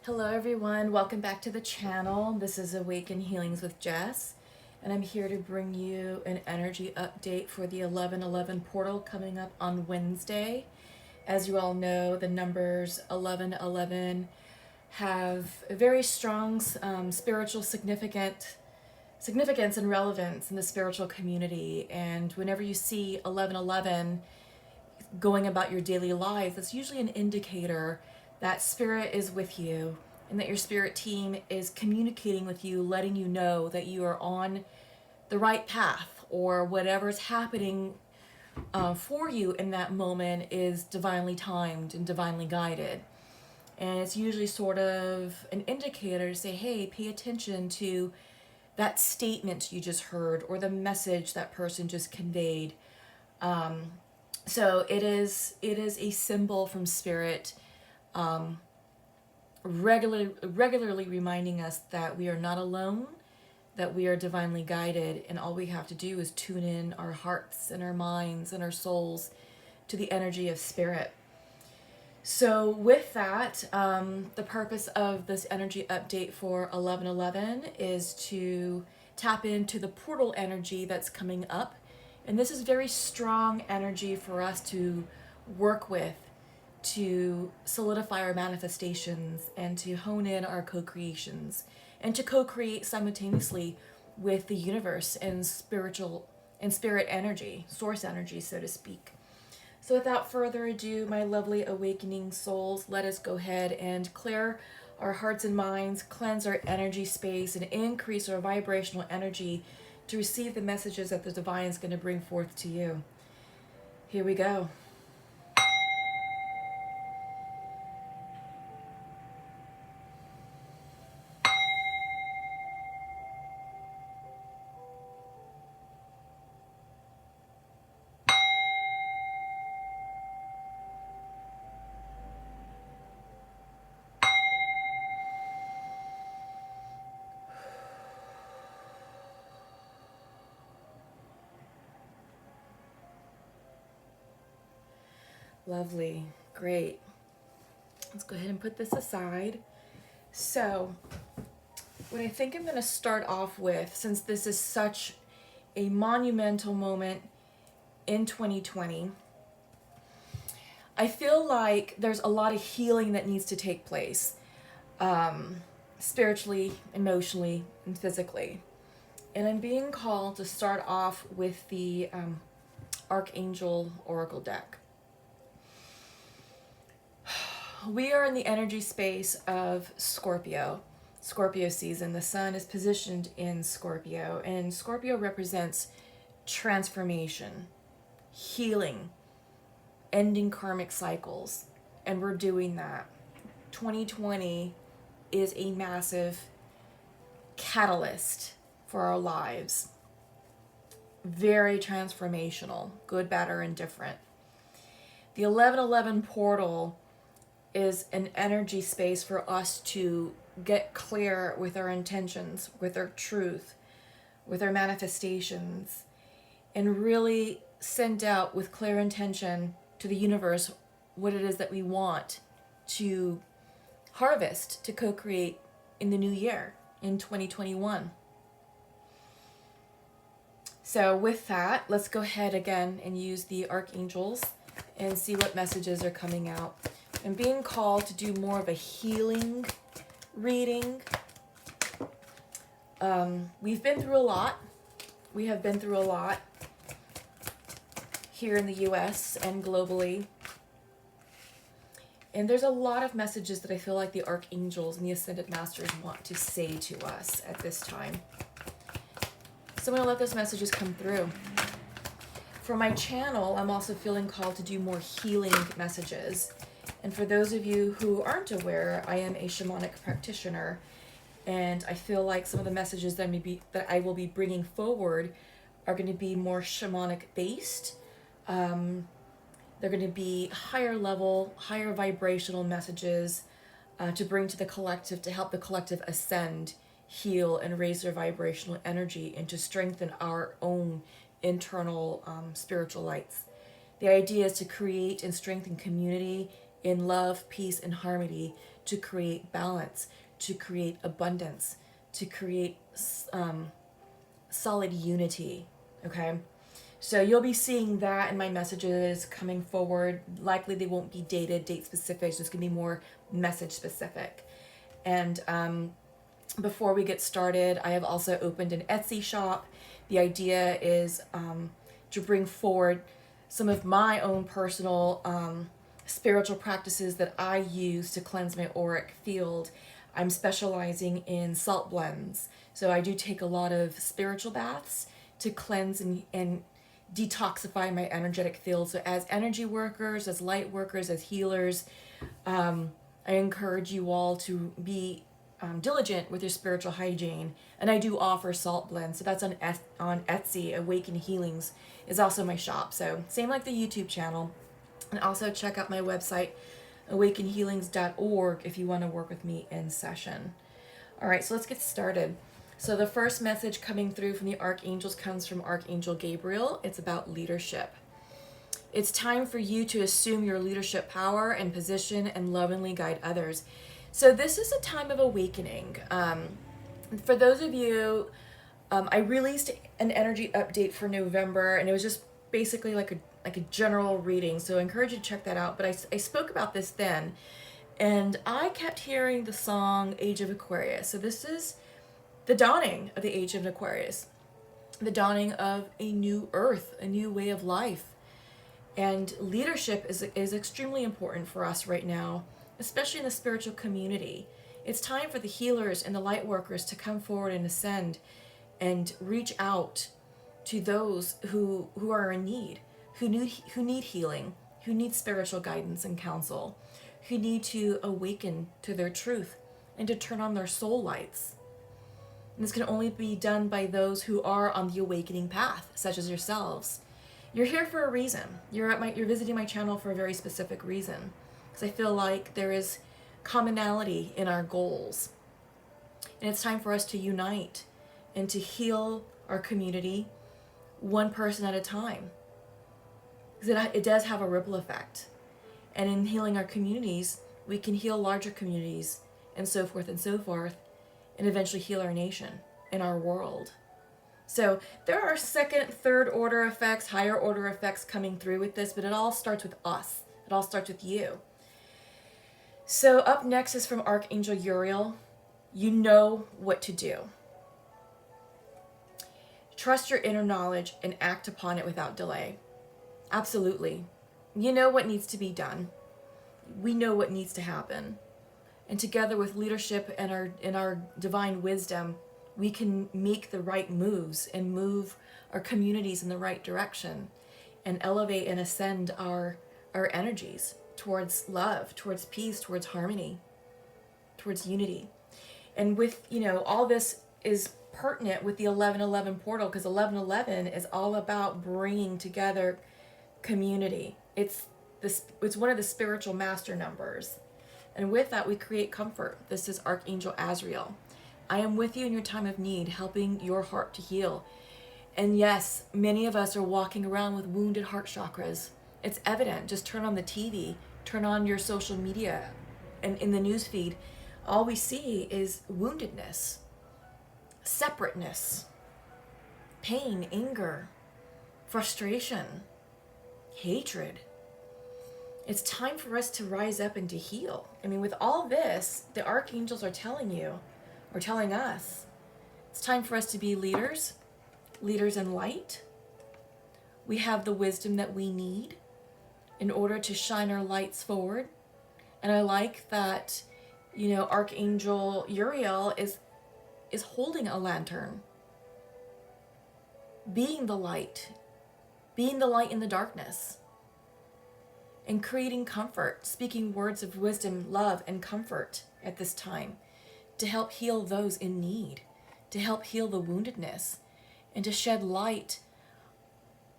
Hello everyone, welcome back to the channel. This is Awaken Healings with Jess, and I'm here to bring you an energy update for the 1111 portal coming up on Wednesday. As you all know, the numbers 1111 have a very strong spiritual significance and relevance in the spiritual community, and whenever you see 1111 going about your daily life, that's usually an indicator that spirit is with you and that your spirit team is communicating with you, letting you know that you are on the right path, or whatever's happening for you in that moment is divinely timed and divinely guided. And it's usually sort of an indicator to say, hey, pay attention to that statement you just heard or the message that person just conveyed. So it is a symbol from spirit, regularly reminding us that we are not alone, that we are divinely guided, and all we have to do is tune in our hearts and our minds and our souls to the energy of spirit. So with that, the purpose of this energy update for 1111 is to tap into the portal energy that's coming up. And this is very strong energy for us to work with, to solidify our manifestations and to hone in our co-creations and to co-create simultaneously with the universe and spirit energy, source energy, so to speak. So without further ado, my lovely awakening souls, let us go ahead and clear our hearts and minds, cleanse our energy space, and increase our vibrational energy to receive the messages that the divine is going to bring forth to you. Here we go. Lovely. Great. Let's go ahead and put this aside. So, what I think I'm going to start off with, since this is such a monumental moment in 2020, I feel like there's a lot of healing that needs to take place, spiritually, emotionally, and physically. And I'm being called to start off with the Archangel Oracle deck. We are in the energy space of Scorpio season. The sun is positioned in Scorpio, and Scorpio represents transformation, healing, ending karmic cycles, and we're doing that. 2020 is a massive catalyst for our lives. Very transformational, good, bad, or indifferent. The 1111 portal is an energy space for us to get clear with our intentions, with our truth, with our manifestations, and really send out with clear intention to the universe what it is that we want to harvest, to co-create in the new year, in 2021. So with that, let's go ahead again and use the archangels and see what messages are coming out. I'm being called to do more of a healing reading. We've been through a lot. We have been through a lot here in the US and globally. And there's a lot of messages that I feel like the archangels and the ascended masters want to say to us at this time. So I'm going to let those messages come through. For my channel, I'm also feeling called to do more healing messages. And for those of you who aren't aware, I am a shamanic practitioner, and I feel like some of the messages that I will be bringing forward are going to be more shamanic based. They're going to be higher level, higher vibrational messages to bring to the collective, to help the collective ascend, heal, and raise their vibrational energy, and to strengthen our own internal spiritual lights. The idea is to create and strengthen community in love, peace, and harmony to create balance, to create abundance, to create solid unity. Okay? So you'll be seeing that in my messages coming forward. Likely they won't be date specific. It's just going to be more message specific. And before we get started, I have also opened an Etsy shop. The idea is to bring forward some of my own personal spiritual practices that I use to cleanse my auric field. I'm specializing in salt blends. So I do take a lot of spiritual baths to cleanse and detoxify my energetic field. So as energy workers, as light workers, as healers, I encourage you all to be diligent with your spiritual hygiene. And I do offer salt blends. So that's on Etsy. Awaken Healings is also my shop. So same like the YouTube channel. And also check out my website, awakenhealings.org, if you want to work with me in session. All right, so let's get started. So the first message coming through from the archangels comes from Archangel Gabriel. It's about leadership. It's time for you to assume your leadership power and position and lovingly guide others. So this is a time of awakening. For those of you, I released an energy update for November, and it was just basically like a general reading. So I encourage you to check that out. But I spoke about this then, and I kept hearing the song Age of Aquarius. So this is the dawning of the Age of Aquarius, the dawning of a new earth, a new way of life. And leadership is extremely important for us right now, especially in the spiritual community. It's time for the healers and the light workers to come forward and ascend and reach out to those who are in need, who need healing, who need spiritual guidance and counsel, who need to awaken to their truth and to turn on their soul lights. And this can only be done by those who are on the awakening path, such as yourselves. You're here for a reason. You're visiting my channel for a very specific reason, because I feel like there is commonality in our goals. And it's time for us to unite and to heal our community one person at a time. Because it does have a ripple effect. And in healing our communities, we can heal larger communities and so forth, and eventually heal our nation and our world. So there are second, third order effects, higher order effects coming through with this, but it all starts with us. It all starts with you. So up next is from Archangel Uriel. You know what to do. Trust your inner knowledge and act upon it without delay. Absolutely. You know what needs to be done. We know what needs to happen. And together with leadership and our divine wisdom, we can make the right moves and move our communities in the right direction and elevate and ascend our energies towards love, towards peace, towards harmony, towards unity. And with, all this is pertinent with the 1111 portal, because 1111 is all about bringing together community. It's one of the spiritual master numbers. And with that, we create comfort. This is Archangel Azrael. I am with you in your time of need, helping your heart to heal. And yes, many of us are walking around with wounded heart chakras. It's evident. Just turn on the TV, turn on your social media, and in the news feed, all we see is woundedness, separateness, pain, anger, frustration, hatred. It's time for us to rise up and to heal. I mean, with all this, the archangels are telling us, it's time for us to be leaders in light. We have the wisdom that we need in order to shine our lights forward. And I like that, Archangel Uriel is holding a lantern, being the light in the darkness, and creating comfort, speaking words of wisdom, love, and comfort at this time to help heal those in need, to help heal the woundedness, and to shed light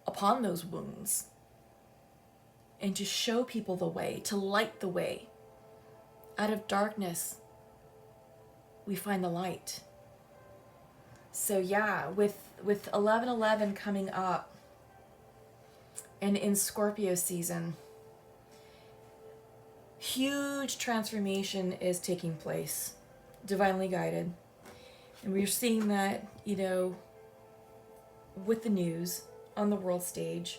upon those wounds, and to show people the way, to light the way. Out of darkness, we find the light. So yeah, with 11/11 coming up, and in Scorpio season, huge transformation is taking place, divinely guided. And we're seeing that, with the news on the world stage.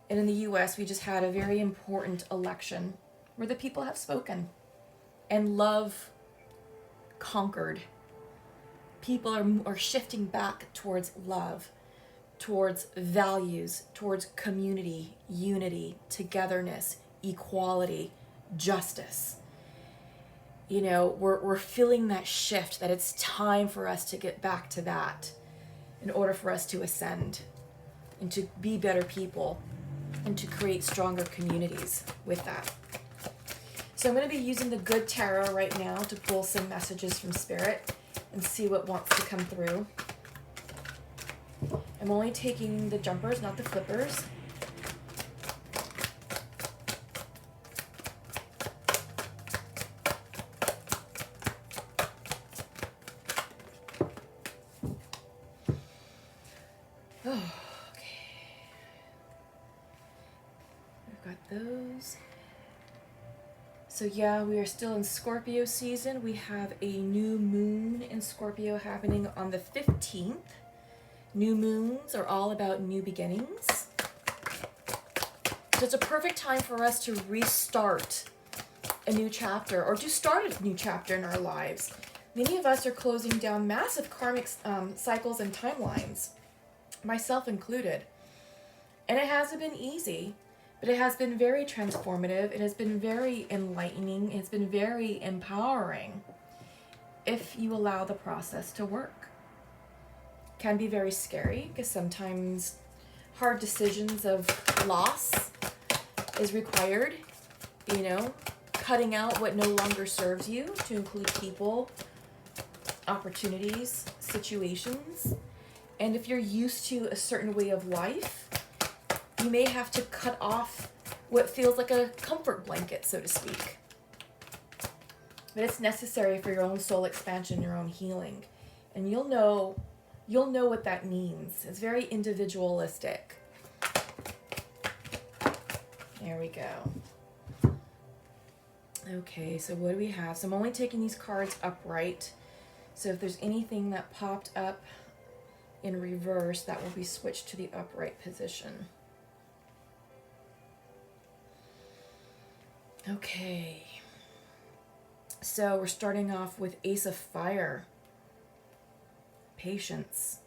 And in the US, we just had a very important election where the people have spoken and love conquered. People are shifting back towards love, towards values, towards community, unity, togetherness, equality, justice. We're feeling that shift, that it's time for us to get back to that in order for us to ascend and to be better people and to create stronger communities with that. So I'm going to be using the Good Tarot right now to pull some messages from Spirit and see what wants to come through. I'm only taking the jumpers, not the flippers. Oh, okay. We've got those. So yeah, we are still in Scorpio season. We have a new moon in Scorpio happening on the 15th. New moons are all about new beginnings. So it's a perfect time for us to restart a new chapter or to start a new chapter in our lives. Many of us are closing down massive karmic cycles and timelines, myself included. And it hasn't been easy. But it has been very transformative. It has been very enlightening. It's been very empowering if you allow the process to work. It can be very scary because sometimes hard decisions of loss is required. Cutting out what no longer serves you, to include people, opportunities, situations. And if you're used to a certain way of life, you may have to cut off what feels like a comfort blanket, so to speak. But it's necessary for your own soul expansion, your own healing. And you'll know what that means. It's very individualistic. There we go. Okay, so what do we have? So I'm only taking these cards upright. So if there's anything that popped up in reverse, that will be switched to the upright position. Okay, so we're starting off with Ace of Fire, Patience,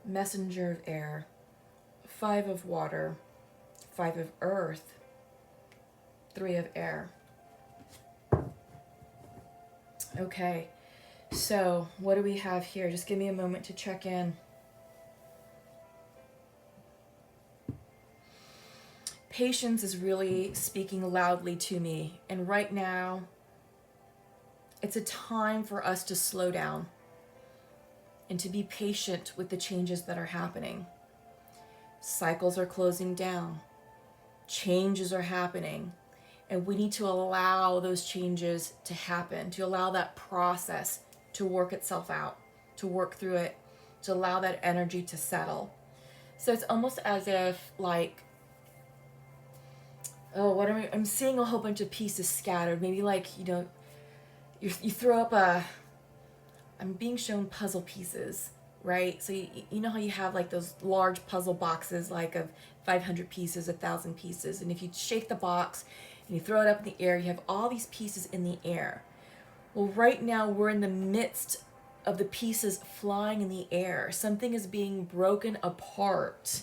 Messenger of Air, 5 of Water, 5 of Earth, 3 of Air. Okay, so what do we have here? Just give me a moment to check in. Patience is really speaking loudly to me. And right now, it's a time for us to slow down and to be patient with the changes that are happening. Cycles are closing down. Changes are happening. And we need to allow those changes to happen, to allow that process to work itself out, to work through it, to allow that energy to settle. So it's almost as if I'm seeing a whole bunch of pieces scattered. Maybe you throw up I'm being shown puzzle pieces, right? So you know how you have those large puzzle boxes of 500 pieces, 1,000 pieces. And if you shake the box and you throw it up in the air, you have all these pieces in the air. Well, right now we're in the midst of the pieces flying in the air. Something is being broken apart,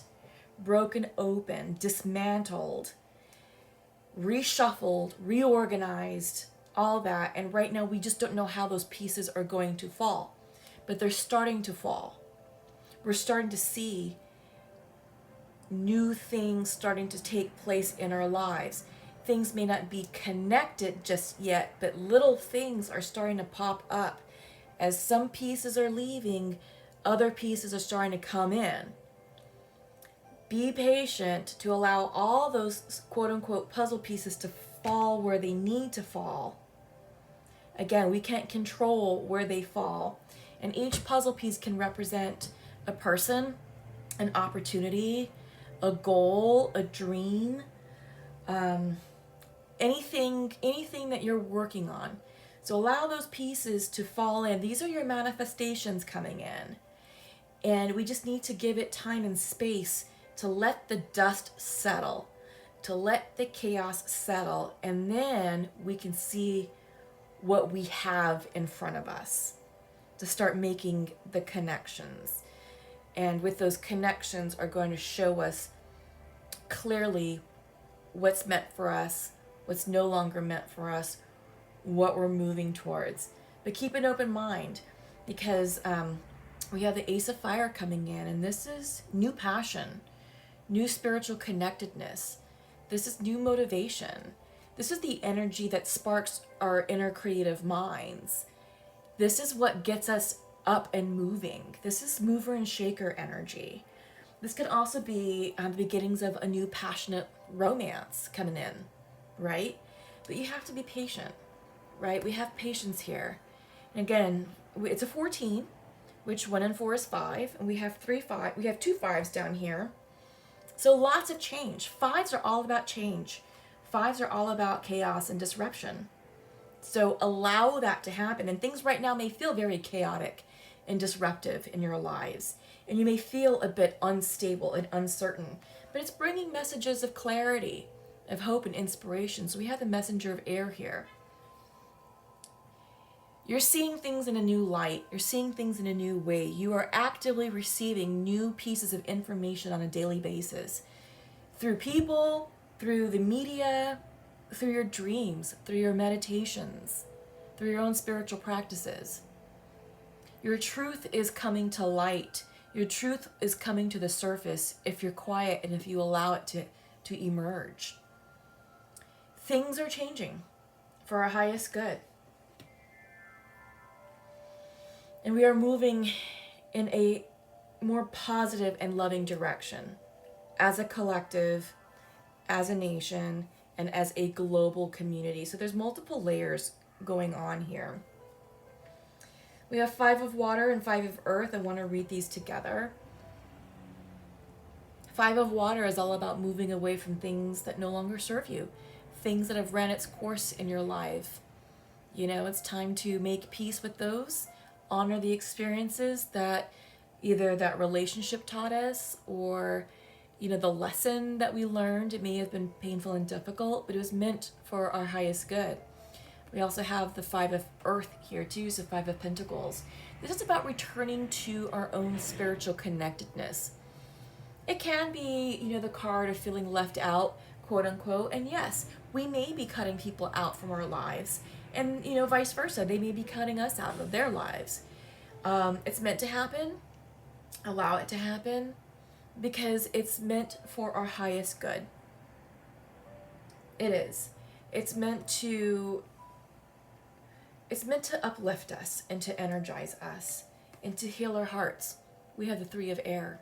broken open, dismantled, reshuffled, reorganized, all that. And right now we just don't know how those pieces are going to fall, but they're starting to fall. We're starting to see new things starting to take place in our lives. Things may not be connected just yet, but little things are starting to pop up. As some pieces are leaving, other pieces are starting to come in. Be patient to allow all those quote-unquote puzzle pieces to fall where they need to fall. Again, we can't control where they fall. And each puzzle piece can represent a person, an opportunity, a goal, a dream, anything that you're working on. So allow those pieces to fall in. These are your manifestations coming in. And we just need to give it time and space to let the dust settle, to let the chaos settle, and then we can see what we have in front of us, to start making the connections. And with those connections are going to show us clearly what's meant for us, what's no longer meant for us, what we're moving towards. But keep an open mind, because we have the Ace of Fire coming in, and this is new passion, new spiritual connectedness. This is new motivation. This is the energy that sparks our inner creative minds. This is what gets us up and moving. This is mover and shaker energy. This could also be the beginnings of a new passionate romance coming in, right? But you have to be patient, right? We have patience here. And again, it's a 14, which 1 and 4 is 5, and we have 2 5s down here. So lots of change. 5s are all about change. 5s are all about chaos and disruption. So allow that to happen. And things right now may feel very chaotic and disruptive in your lives. And you may feel a bit unstable and uncertain. But it's bringing messages of clarity, of hope and inspiration. So we have the messenger of air here. You're seeing things in a new light. You're seeing things in a new way. You are actively receiving new pieces of information on a daily basis. Through people, through the media, through your dreams, through your meditations, through your own spiritual practices. Your truth is coming to light. Your truth is coming to the surface if you're quiet and if you allow it to emerge. Things are changing for our highest good. And we are moving in a more positive and loving direction as a collective, as a nation, and as a global community. So there's multiple layers going on here. We have 5 of water and 5 of earth. I want to read these together. 5 of water is all about moving away from things that no longer serve you, things that have ran its course in your life. You know, it's time to make peace with those, honor the experiences that either that relationship taught us, or the lesson that we learned. It may have been painful and difficult, but it was meant for our highest good. We also have the 5 of earth here too, so 5 of pentacles. This is about returning to our own spiritual connectedness. It can be, the card of feeling left out, quote unquote, and yes, we may be cutting people out from our lives, and vice versa. They may be cutting us out of their lives. It's meant to happen. Allow it to happen, because it's meant for our highest good. It is. It's meant to uplift us and to energize us and to heal our hearts. We have the 3 of air.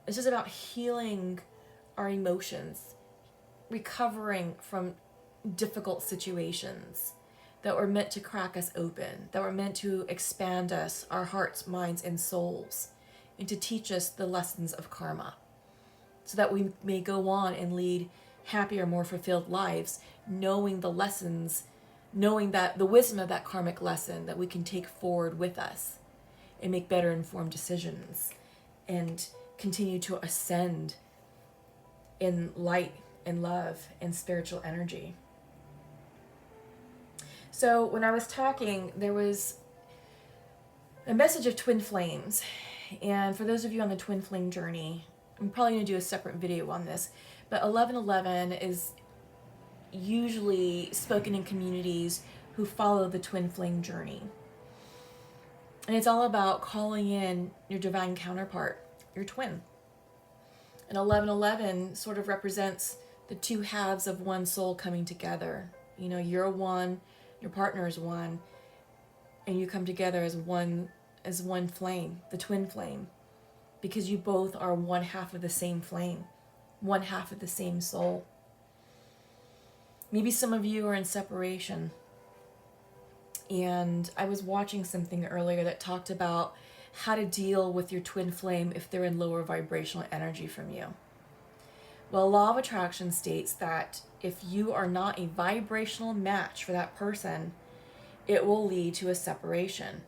It's just about healing our emotions, recovering from difficult situations that were meant to crack us open, that were meant to expand us, our hearts, minds, and souls, and to teach us the lessons of karma, so that we may go on and lead happier, more fulfilled lives, knowing the lessons, knowing that the wisdom of that karmic lesson that we can take forward with us and make better informed decisions and continue to ascend in light and love and spiritual energy. So when I was talking, there was a message of twin flames. And for those of you on the twin flame journey, I'm probably going to do a separate video on this, but 1111 is usually spoken in communities who follow the twin flame journey. And it's all about calling in your divine counterpart, your twin. And 1111 sort of represents the 2 halves of one soul coming together. You're one, your partner is one, and you come together as one flame, the twin flame, because you both are one half of the same flame, one half of the same soul. Maybe some of you are in separation, and I was watching something earlier that talked about how to deal with your twin flame if they're in lower vibrational energy from you. Well, law of attraction states that if you are not a vibrational match for that person, it will lead to a separation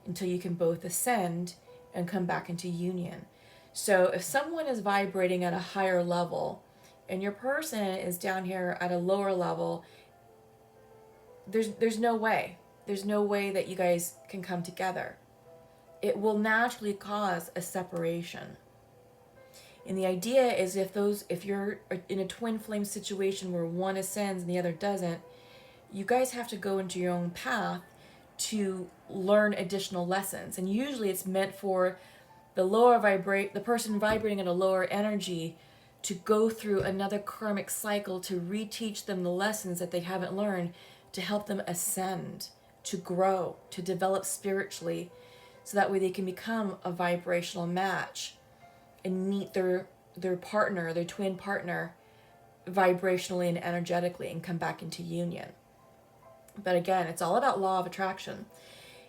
until you can both ascend and come back into union. So if someone is vibrating at a higher level and your person is down here at a lower level, there's no way. There's no way that you guys can come together. It will naturally cause a separation. And the idea is if you're in a twin flame situation where one ascends and the other doesn't, you guys have to go into your own path to learn additional lessons. And usually it's meant for the person vibrating at a lower energy to go through another karmic cycle to reteach them the lessons that they haven't learned, to help them ascend, to grow, to develop spiritually, so that way they can become a vibrational match and meet their partner, their twin partner, vibrationally and energetically, and come back into union. But again, it's all about law of attraction.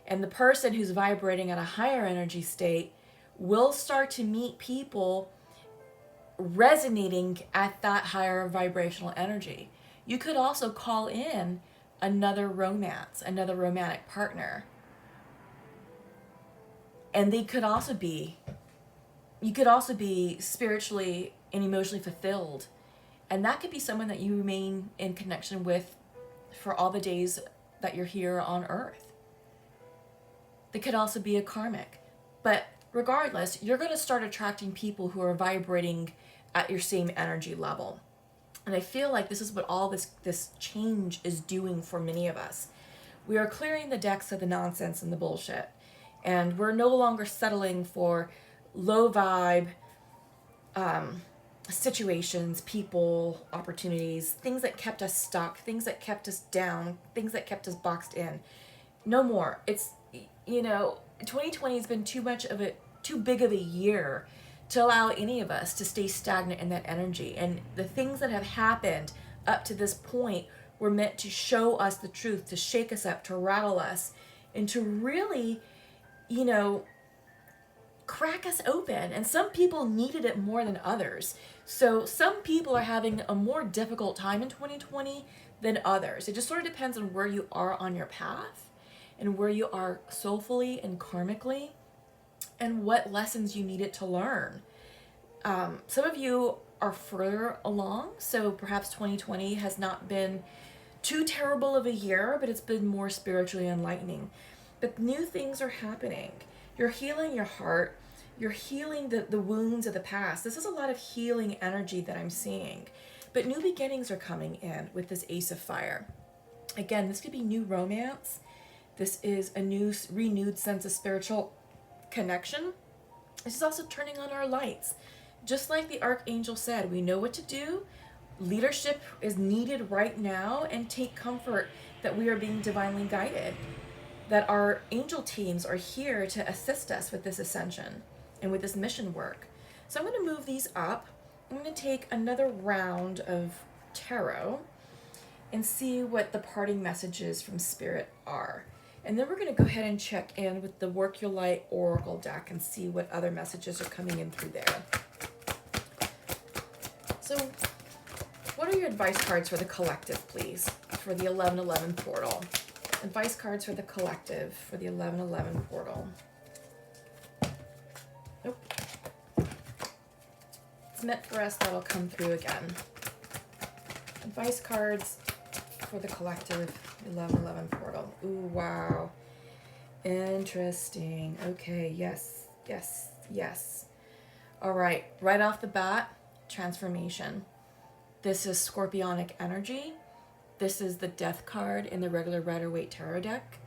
And the person who's vibrating at a higher energy state will start to meet people resonating at that higher vibrational energy. You could also call in another romance, another romantic partner. And you could also be spiritually and emotionally fulfilled. And that could be someone that you remain in connection with for all the days that you're here on Earth. They could also be a karmic. But regardless, you're going to start attracting people who are vibrating at your same energy level. And I feel like this is what all this change is doing for many of us. We are clearing the decks of the nonsense and the bullshit. And we're no longer settling for low vibe situations, people, opportunities, things that kept us stuck, things that kept us down, things that kept us boxed in. No more. It's, 2020 has been too big of a year to allow any of us to stay stagnant in that energy. And the things that have happened up to this point were meant to show us the truth, to shake us up, to rattle us, and to really, crack us open. And some people needed it more than others. So some people are having a more difficult time in 2020 than others. It just sort of depends on where you are on your path and where you are soulfully and karmically and what lessons you needed to learn. Some of you are further along, so perhaps 2020 has not been too terrible of a year, but it's been more spiritually enlightening. But new things are happening. You're healing your heart. You're healing the wounds of the past. This is a lot of healing energy that I'm seeing. But new beginnings are coming in with this Ace of Fire. Again, this could be new romance. This is a new, renewed sense of spiritual connection. This is also turning on our lights. Just like the Archangel said, we know what to do. Leadership is needed right now, and take comfort that we are being divinely guided, that our angel teams are here to assist us with this ascension and with this mission work. So I'm going to move these up. I'm going to take another round of tarot and see what the parting messages from Spirit are. And then we're going to go ahead and check in with the Work Your Light Oracle deck and see what other messages are coming in through there. So what are your advice cards for the collective, please, for the 1111 portal? Advice cards for the collective for the 1111 portal. Nope. It's meant for us, that'll come through again. Advice cards for the collective 1111 portal. Ooh, wow. Interesting. Okay, yes. All right, right off the bat, transformation. This is scorpionic energy. This is the Death card in the regular Rider-Waite Tarot deck.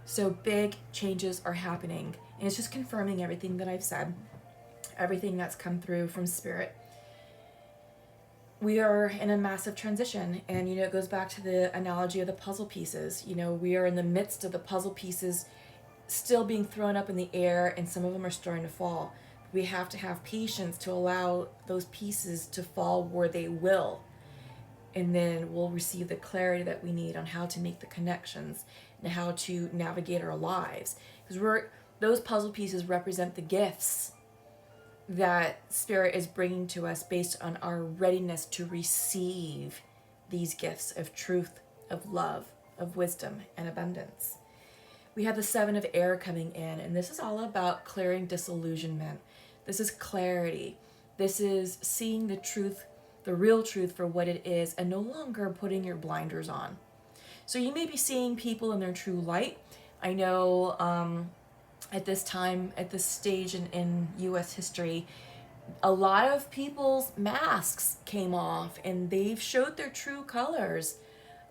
So big changes are happening. And it's just confirming everything that I've said. Everything that's come through from Spirit. We are in a massive transition. And, it goes back to the analogy of the puzzle pieces. We are in the midst of the puzzle pieces still being thrown up in the air, and some of them are starting to fall. We have to have patience to allow those pieces to fall where they will. And then we'll receive the clarity that we need on how to make the connections and how to navigate our lives. Because those puzzle pieces represent the gifts that Spirit is bringing to us based on our readiness to receive these gifts of truth, of love, of wisdom, and abundance. We have the Seven of Air coming in, and this is all about clearing disillusionment. This is clarity. This is seeing the truth, the real truth for what it is, and no longer putting your blinders on. So you may be seeing people in their true light. I know at this time, at this stage in U.S. history, a lot of people's masks came off and they've showed their true colors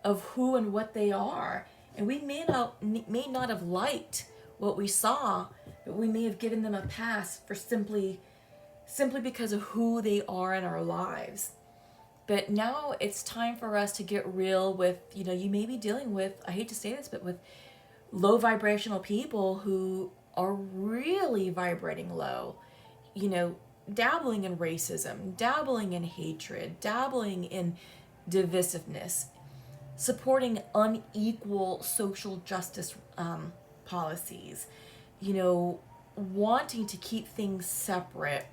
of who and what they are. And we may not have liked what we saw, but we may have given them a pass for simply because of who they are in our lives. But now it's time for us to get real with, you may be dealing with, I hate to say this, but with low vibrational people who are really vibrating low, dabbling in racism, dabbling in hatred, dabbling in divisiveness, supporting unequal social justice policies, wanting to keep things separate.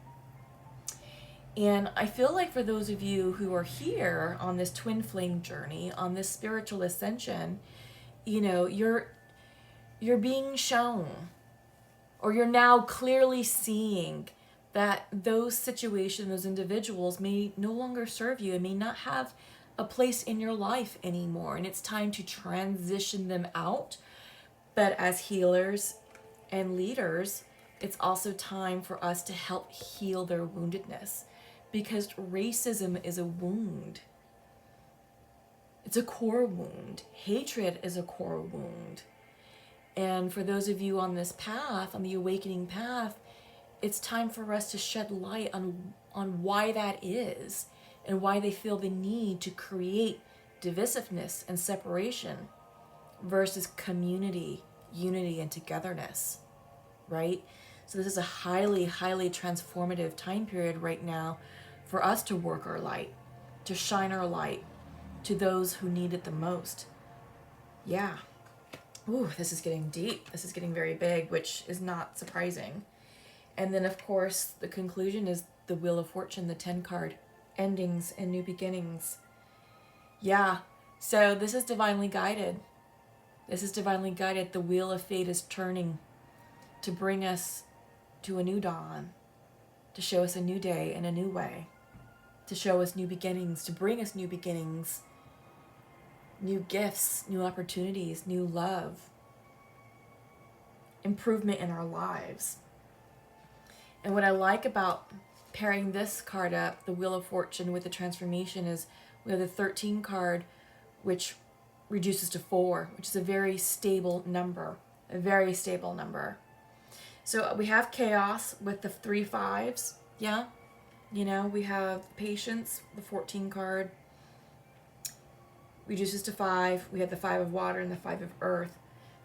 And I feel like for those of you who are here on this twin flame journey, on this spiritual ascension, you're being shown, or you're now clearly seeing that those situations, those individuals may no longer serve you and may not have a place in your life anymore. And it's time to transition them out. But as healers and leaders, it's also time for us to help heal their woundedness, because racism is a wound. It's a core wound. Hatred is a core wound. And for those of you on this path, on the awakening path, it's time for us to shed light on why that is and why they feel the need to create divisiveness and separation versus community, unity, and togetherness, right? So this is a highly, highly transformative time period right now for us to work our light, to shine our light to those who need it the most. Yeah. Ooh, this is getting deep. This is getting very big, which is not surprising. And then, of course, the conclusion is the Wheel of Fortune, the 10 card, endings and new beginnings. Yeah, so this is divinely guided. This is divinely guided. The Wheel of Fate is turning to bring us to a new dawn, to show us a new day in a new way, to show us new beginnings, to bring us new beginnings, new gifts, new opportunities, new love, improvement in our lives. And what I like about pairing this card up, the Wheel of Fortune, with the transformation is we have the 13 card, which reduces to 4, which is a very stable number, a very stable number. So we have chaos with the 3 5s, yeah? We have patience, the 14 card, reduces to 5. We have the 5 of water and the 5 of earth.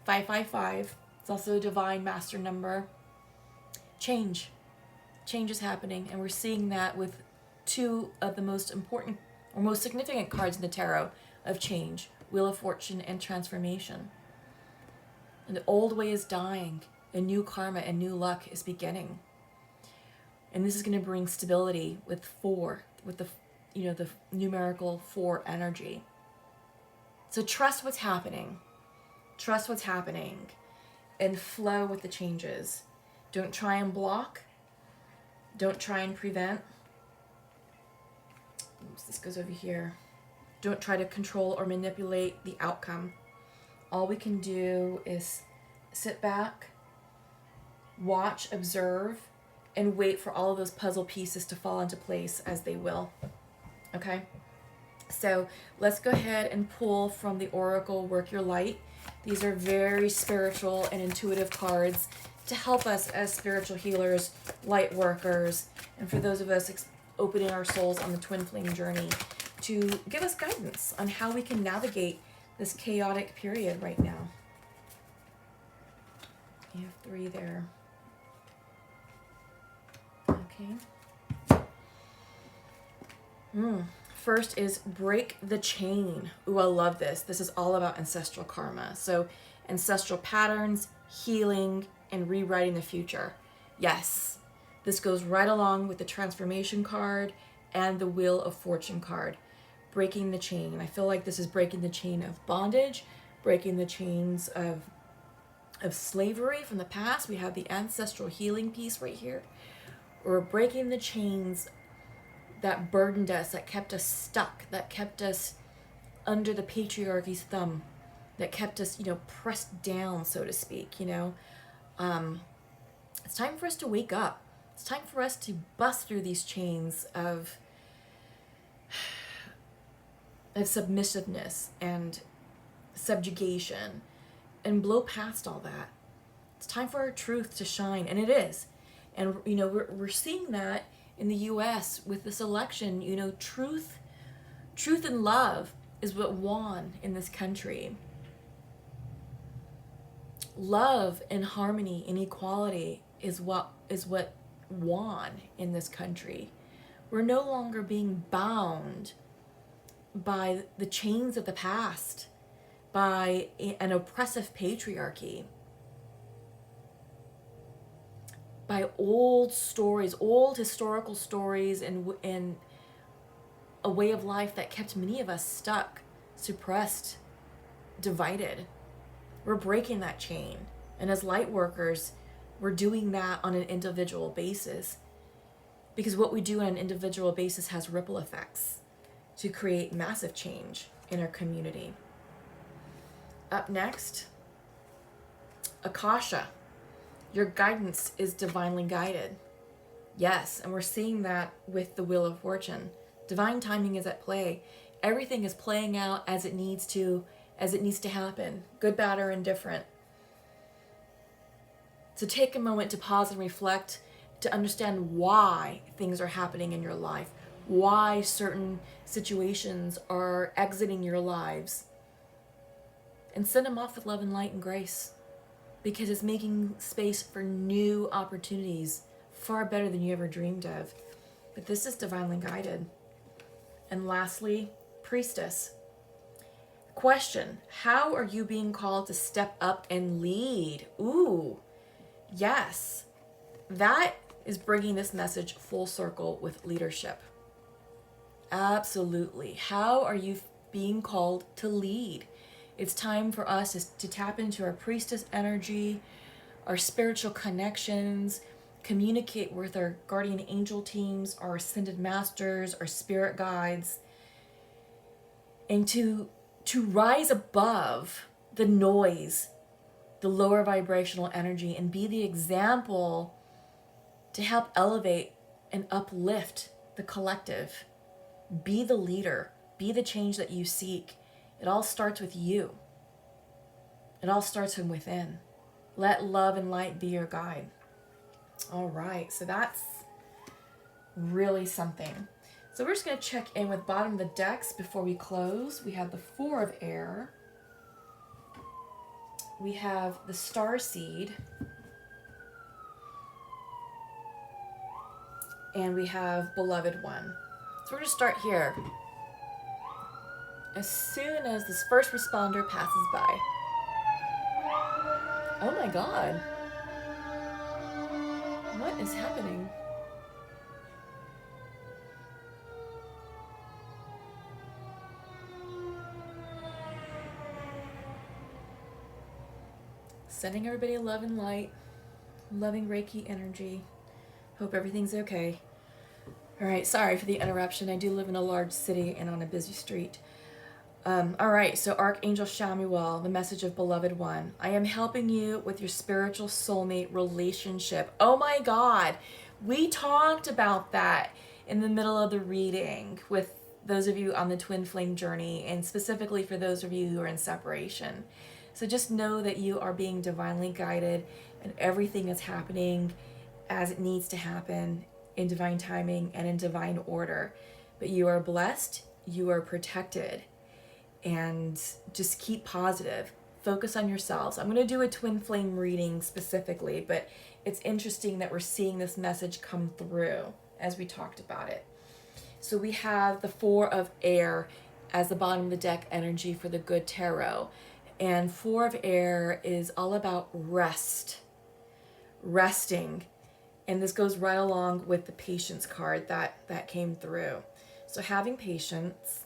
555, it's also a divine master number. Change is happening, and we're seeing that with 2 of the most important or most significant cards in the tarot of change, Wheel of Fortune and transformation. And the old way is dying, a new karma and new luck is beginning. And this is going to bring stability with 4, with the the numerical 4 energy. So trust what's happening. Trust what's happening and flow with the changes. Don't try and block. Don't try and prevent. Oops, this goes over here. Don't try to control or manipulate the outcome. All we can do is sit back, watch, observe, and wait for all of those puzzle pieces to fall into place as they will. Okay? So let's go ahead and pull from the Oracle Work Your Light. These are very spiritual and intuitive cards to help us as spiritual healers, light workers, and for those of us opening our souls on the twin flame journey, to give us guidance on how we can navigate this chaotic period right now. You have 3 there. Okay. First is break the chain. Ooh, I love this. This is all about ancestral karma. So ancestral patterns, healing, and rewriting the future. Yes, This goes right along with the transformation card and the Wheel of Fortune card. Breaking the chain. I feel like this is breaking the chain of bondage, breaking the chains of slavery from the past. We have the ancestral healing piece right here. We're breaking the chains that burdened us, that kept us stuck, that kept us under the patriarchy's thumb, that kept us, pressed down, so to speak, It's time for us to wake up. It's time for us to bust through these chains of submissiveness and subjugation and blow past all that. It's time for our truth to shine, and it is. And we're seeing that in the US with this election. Truth and love is what won in this country. Love and harmony and equality is what won in this country. We're no longer being bound by the chains of the past, by an oppressive patriarchy, by old stories, old historical stories, and a way of life that kept many of us stuck, suppressed, divided. We're breaking that chain. And as light workers, we're doing that on an individual basis, because what we do on an individual basis has ripple effects to create massive change in our community. Up next, Akasha. Your guidance is divinely guided. Yes, and we're seeing that with the Wheel of Fortune. Divine timing is at play. Everything is playing out as it needs to happen, good, bad, or indifferent. So take a moment to pause and reflect, to understand why things are happening in your life, why certain situations are exiting your lives, and send them off with love and light and grace, because it's making space for new opportunities, far better than you ever dreamed of. But this is divinely guided. And lastly, Priestess. Question: how are you being called to step up and lead? Ooh, yes. That is bringing this message full circle with leadership. Absolutely. How are you being called to lead? It's time for us to tap into our priestess energy, our spiritual connections, communicate with our guardian angel teams, our ascended masters, our spirit guides, and to rise above the noise, the lower vibrational energy, and be the example to help elevate and uplift the collective. Be the leader. Be the change that you seek. It all starts with you. It all starts from within. Let love and light be your guide. All right, so that's really something. So we're just going to check in with bottom of the decks before we close. We have the Four of Air. We have the Starseed. And we have Beloved One. So we're going to start here. As soon as this first responder passes by. Oh my God. What is happening? Sending everybody love and light. Loving Reiki energy. Hope everything's okay. Alright, sorry for the interruption. I do live in a large city and on a busy street. Alright, so Archangel Chamuel, the message of Beloved One. I am helping you with your spiritual soulmate relationship. Oh my God, we talked about that in the middle of the reading with those of you on the twin flame journey, and specifically for those of you who are in separation. So just know that you are being divinely guided and everything is happening as it needs to happen in divine timing and in divine order. But you are blessed, you are protected. And just keep positive. Focus on yourselves. I'm going to do a twin flame reading specifically, but it's interesting that we're seeing this message come through as we talked about it. So we have the Four of Air as the bottom of the deck energy for the Good Tarot. And Four of Air is all about rest, resting, And this goes right along with the patience card that came through. So having patience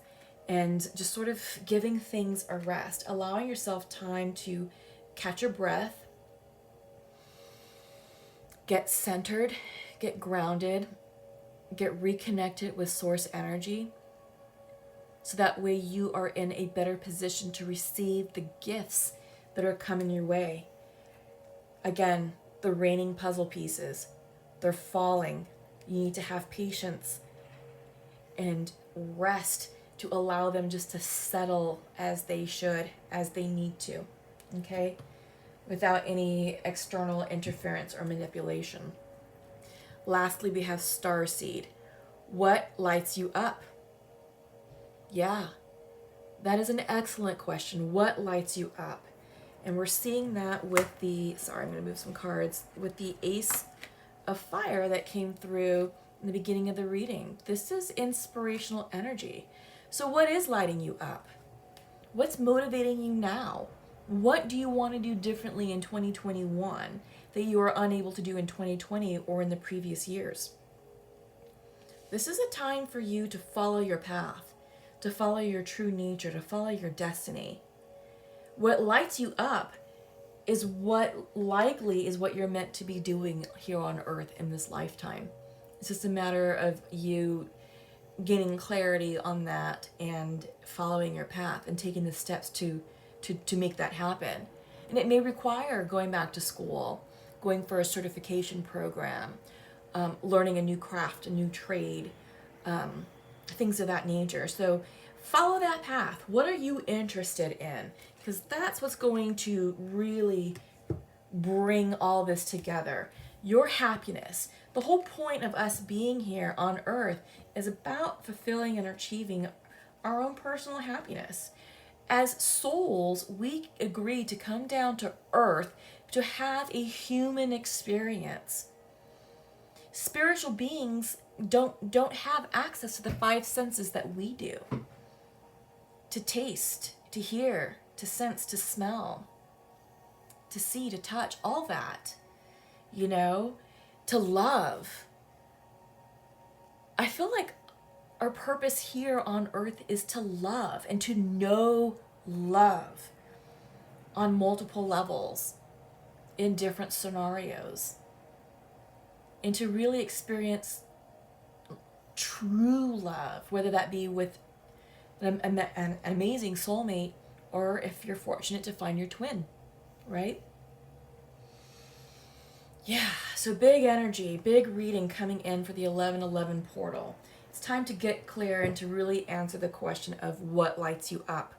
and just sort of giving things a rest, allowing yourself time to catch your breath, get centered, get grounded, get reconnected with source energy, so that way you are in a better position to receive the gifts that are coming your way. Again, the raining puzzle pieces, they're falling. You need to have patience and rest to allow them just to settle as they should, as they need to, okay? Without any external interference or manipulation. Lastly, we have Starseed. What lights you up? Yeah, that is an excellent question. What lights you up? And we're seeing that with the, sorry, I'm going to move some cards, with the Ace of Fire that came through in the beginning of the reading. This is inspirational energy. So what is lighting you up? What's motivating you now? What do you want to do differently in 2021 that you are unable to do in 2020 or in the previous years? This is a time for you to follow your path, to follow your true nature, to follow your destiny. What lights you up is what likely is what you're meant to be doing here on earth in this lifetime. It's just a matter of you gaining clarity on that and following your path and taking the steps to make that happen. And it may require going back to school, going for a certification program, learning a new craft, a new trade, things of that nature. So follow that path. What are you interested in? Because that's what's going to really bring all this together. Your happiness. The whole point of us being here on earth is about fulfilling and achieving our own personal happiness. As souls, we agree to come down to earth to have a human experience. Spiritual beings don't have access to the five senses that we do. To taste, to hear, to sense, to smell, to see, to touch, all that, to love. I feel like our purpose here on earth is to love and to know love on multiple levels in different scenarios, and to really experience true love, whether that be with an amazing soulmate, or if you're fortunate to find your twin, right? Yeah, so big energy, big reading coming in for the 1111 portal. It's time to get clear and to really answer the question of what lights you up.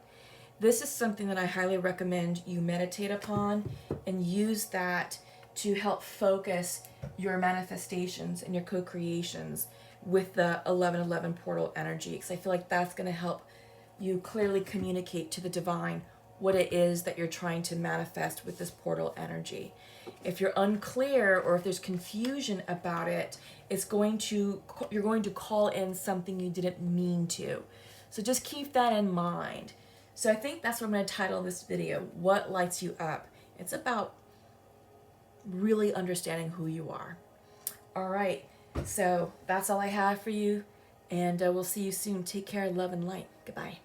This is something that I highly recommend you meditate upon and use that to help focus your manifestations and your co-creations with the 1111 portal energy, because I feel like that's going to help you clearly communicate to the divine what it is that you're trying to manifest with this portal energy. If you're unclear or if there's confusion about it, you're going to call in something you didn't mean to. So just keep that in mind. So I think that's what I'm going to title this video, What Lights You Up? It's about really understanding who you are. All right, so that's all I have for you, and we'll see you soon. Take care, love and light. Goodbye.